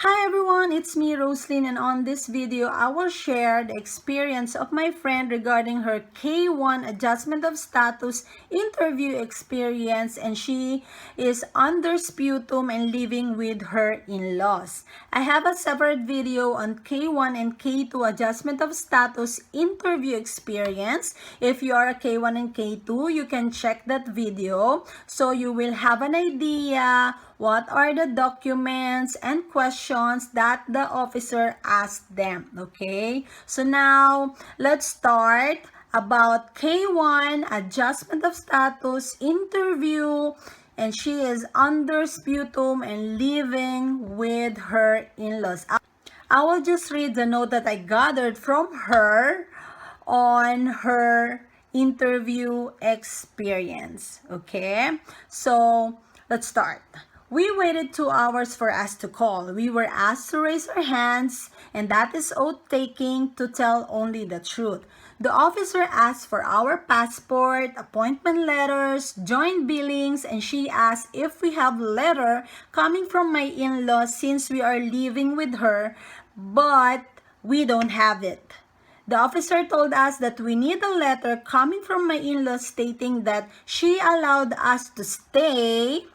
Hi everyone, it's me Roselyn, and on this video I will share the experience of my friend regarding her K1 adjustment of status interview experience, and she is under sputum and living with her in-laws. I have a separate video on K1 and K2 adjustment of status interview experience. If you are a K1 and K2, you can check that video so you will have an idea what are the documents and questions that the officer asked them. Okay, so now let's start about K1 adjustment of status interview, and she is under sputum and living with her in-laws. I will just read the note that I gathered from her on her interview experience. Okay, so let's start. We waited 2 hours for us to call. We were asked to raise our hands, and that is oath-taking to tell only the truth. The officer asked for our passport, appointment letters, joint billings, and she asked if we have letter coming from my in-laws since we are living with her, but we don't have it. The officer told us that we need a letter coming from my in-laws stating that she allowed us to stay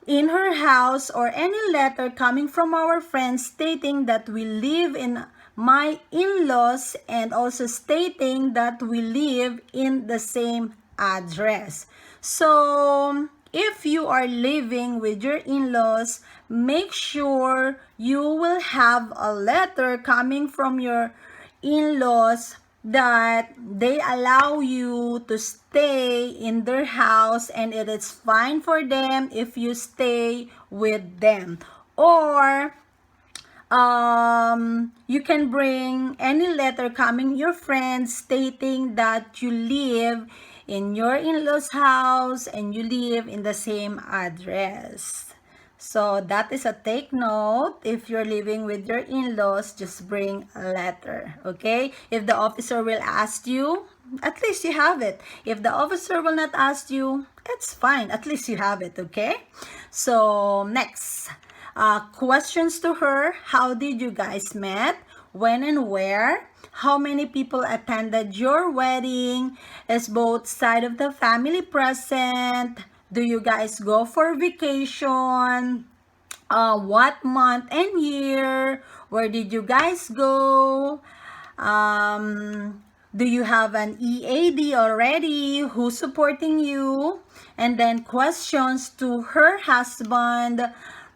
in her house, or any letter coming from our friends stating that we live in my in-laws, and also stating that we live in the same address. So if you are living with your in-laws, make sure you will have a letter coming from your in-laws that they allow you to stay in their house, and it is fine for them if you stay with them. Or you can bring any letter coming your friends stating that you live in your in-laws house and you live in the same address. So that is a take note. If you're living with your in-laws, just bring a letter, okay? If the officer will ask you, at least you have it. If the officer will not ask you, it's fine. At least you have it, okay? So next, questions to her. How did you guys met? When and where? How many people attended your wedding? Is both side of the family present? Do you guys go for vacation? What month and year? Where did you guys go? Do you have an EAD already? Who's supporting you? And then questions to her husband.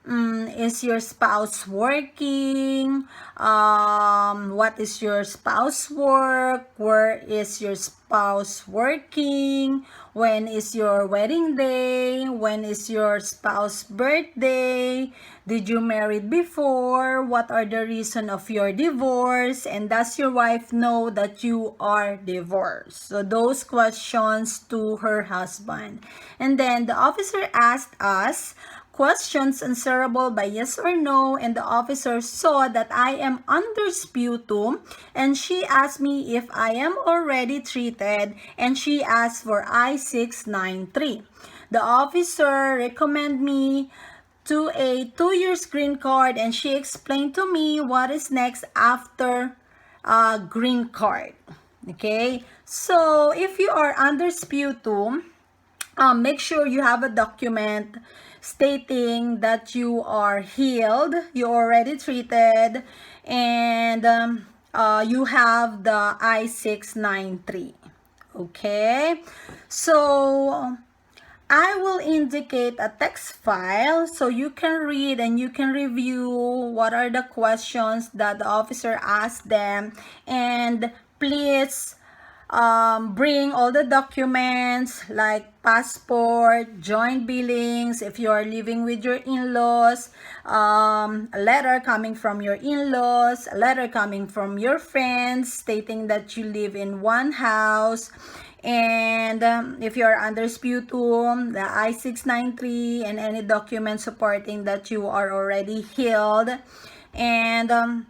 Is your spouse working? What is your spouse work? Where is your spouse working? When is your wedding day? When is your spouse birthday? Did you married before? What are the reason of your divorce? And does your wife know that you are divorced? So those questions to her husband. And then the officer asked us questions answerable by yes or no, and the officer saw that I am under sputum, and she asked me if I am already treated, and she asked for I-693. The officer recommended me to a 2-year green card, and she explained to me what is next after green card. Okay, so if you are under sputum, make sure you have a document stating that you are healed, you already treated, and you have the I-693. Okay, so I will indicate a text file so you can read and you can review what are the questions that the officer asked them, and please bring all the documents like passport, joint billings, if you are living with your in-laws, a letter coming from your in-laws, a letter coming from your friends stating that you live in one house, and if you are under sputum, the I-693, and any document supporting that you are already healed, and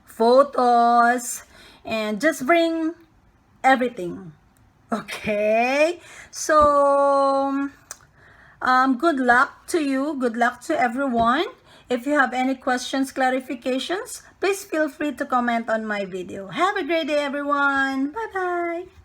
photos, and just bring everything. Okay, so good luck to you, good luck to everyone. If you have any questions, clarifications, please feel free to comment on my video. Have a great day, everyone. Bye-bye.